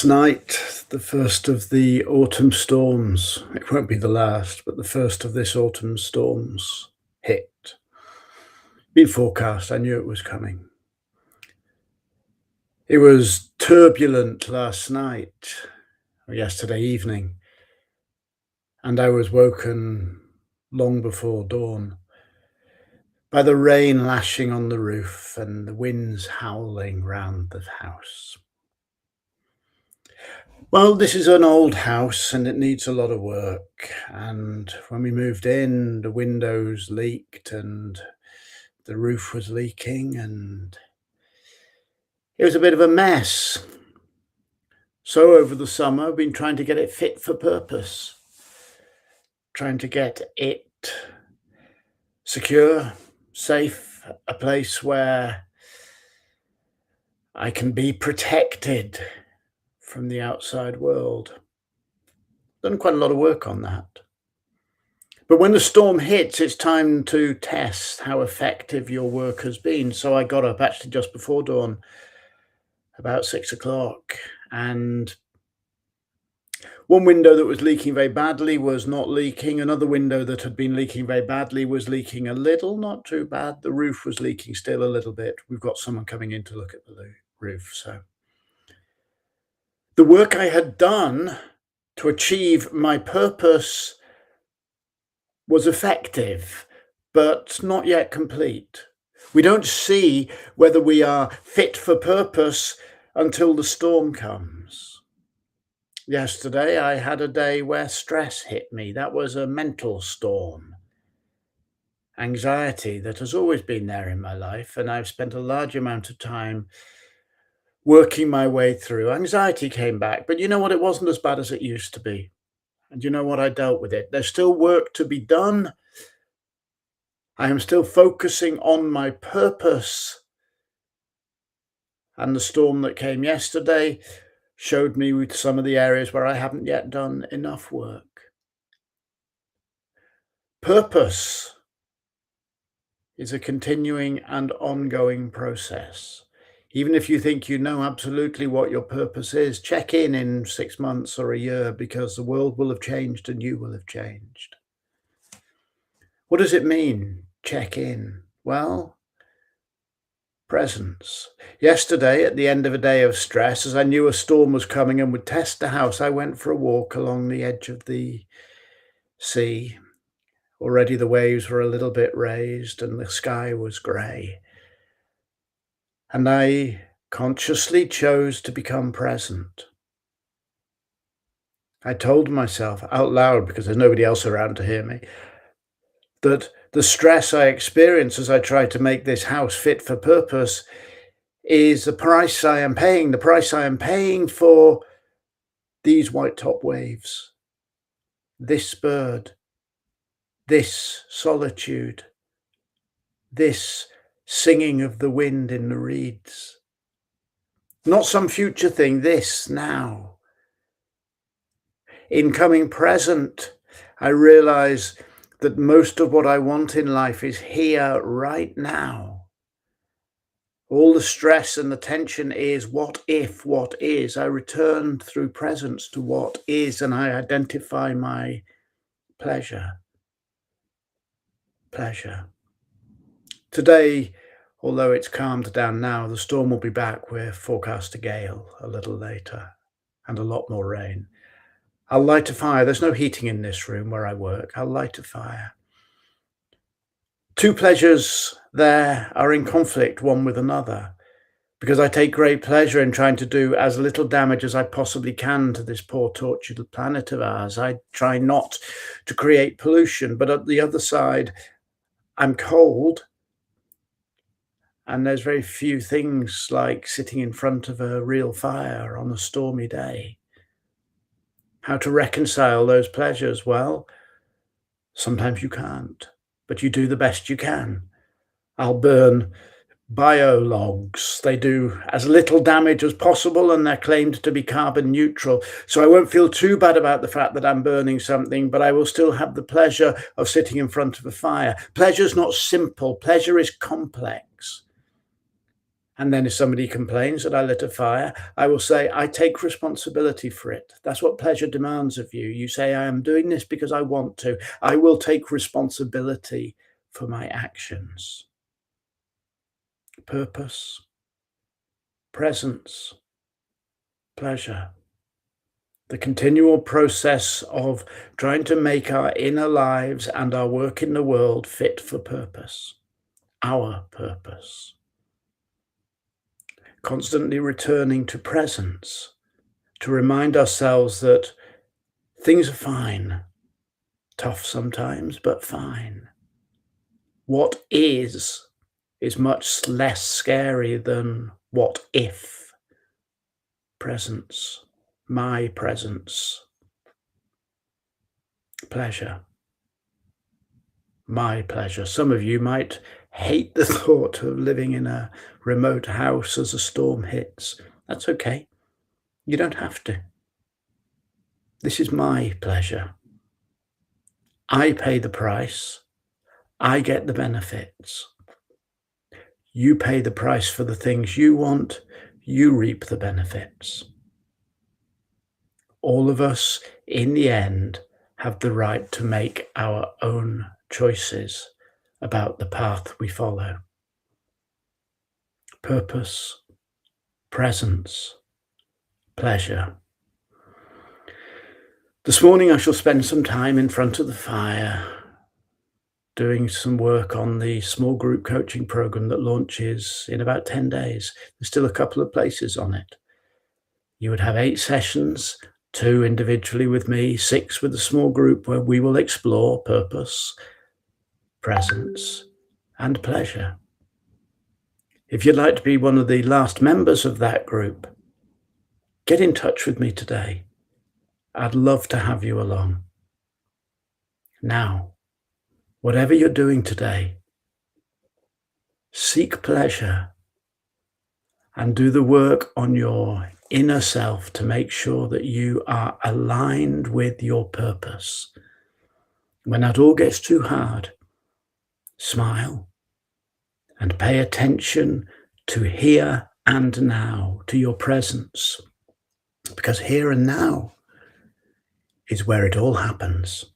Last night, the first of the autumn storms, it won't be the last, but the first of this autumn storms hit. Been forecast, I knew it was coming. It was turbulent last night, or yesterday evening, and I was woken long before dawn by the rain lashing on the roof and the winds howling round the house. Well, this is an old house and it needs a lot of work. And when we moved in, the windows leaked and the roof was leaking and it was a bit of a mess. So over the summer, I've been trying to get it fit for purpose, trying to get it secure, safe, a place where I can be protected from the outside world. Done quite a lot of work on that. But when the storm hits, it's time to test how effective your work has been. So I got up actually just before dawn, about 6 o'clock, and one window that was leaking very badly was not leaking. Another window that had been leaking very badly was leaking a little, not too bad. The roof was leaking still a little bit. We've got someone coming in to look at the roof. So the work I had done to achieve my purpose was effective, but not yet complete. We don't see whether we are fit for purpose until the storm comes. Yesterday, I had a day where stress hit me. That was a mental storm. Anxiety that has always been there in my life, and I've spent a large amount of time working my way through. Anxiety came back, but you know what? It wasn't as bad as it used to be. And you know what? I dealt with it. There's still work to be done. I am still focusing on my purpose. And the storm that came yesterday showed me with some of the areas where I haven't yet done enough work. Purpose is a continuing and ongoing process. Even if you think you know absolutely what your purpose is, check in 6 months or a year, because the world will have changed and you will have changed. What does it mean, check in? Well, presence. Yesterday, at the end of a day of stress, as I knew a storm was coming and would test the house, I went for a walk along the edge of the sea. Already the waves were a little bit raised and the sky was grey. And I consciously chose to become present. I told myself out loud, because there's nobody else around to hear me, that the stress I experience as I try to make this house fit for purpose is the price I am paying, for these white top waves, this bird, this solitude, this singing of the wind in the reeds. Not some future thing, this now. In coming present, I realize that most of what I want in life is here right now. All the stress and the tension is what if, what is. I return through presence to what is, and I identify my pleasure. Pleasure. Today, although it's calmed down now, the storm will be back. We're forecast a gale a little later and a lot more rain. I'll light a fire. There's no heating in this room where I work. I'll light a fire. Two pleasures there are in conflict one with another, because I take great pleasure in trying to do as little damage as I possibly can to this poor tortured planet of ours. I try not to create pollution, but at the other side, I'm cold. And there's very few things like sitting in front of a real fire on a stormy day. How to reconcile those pleasures? Well, sometimes you can't, but you do the best you can. I'll burn biologs. They do as little damage as possible and they're claimed to be carbon neutral. So I won't feel too bad about the fact that I'm burning something, but I will still have the pleasure of sitting in front of a fire. Pleasure's not simple. Pleasure is complex. And then if somebody complains that I lit a fire, I will say, I take responsibility for it. That's what pleasure demands of you. You say, I am doing this because I want to. I will take responsibility for my actions. Purpose, presence, pleasure. The continual process of trying to make our inner lives and our work in the world fit for purpose, our purpose. Constantly returning to presence, to remind ourselves that things are fine, tough sometimes, but fine. What is much less scary than what if. Presence, my presence, pleasure, my pleasure. Some of you might hate the thought of living in a remote house as a storm hits. That's okay. You don't have to. This is my pleasure. I pay the price. I get the benefits. You pay the price for the things you want. You reap the benefits. All of us, in the end, have the right to make our own choices about the path we follow. Purpose, presence, pleasure. This morning I shall spend some time in front of the fire doing some work on the small group coaching program that launches in about 10 days. There's still a couple of places on it. You would have 8 sessions, 2 individually with me, 6 with a small group where we will explore purpose, presence, and pleasure. If you'd like to be one of the last members of that group, get in touch with me today. I'd love to have you along. Now, whatever you're doing today, seek pleasure and do the work on your inner self to make sure that you are aligned with your purpose. When that all gets too hard, smile and pay attention to here and now, to your presence, because here and now is where it all happens.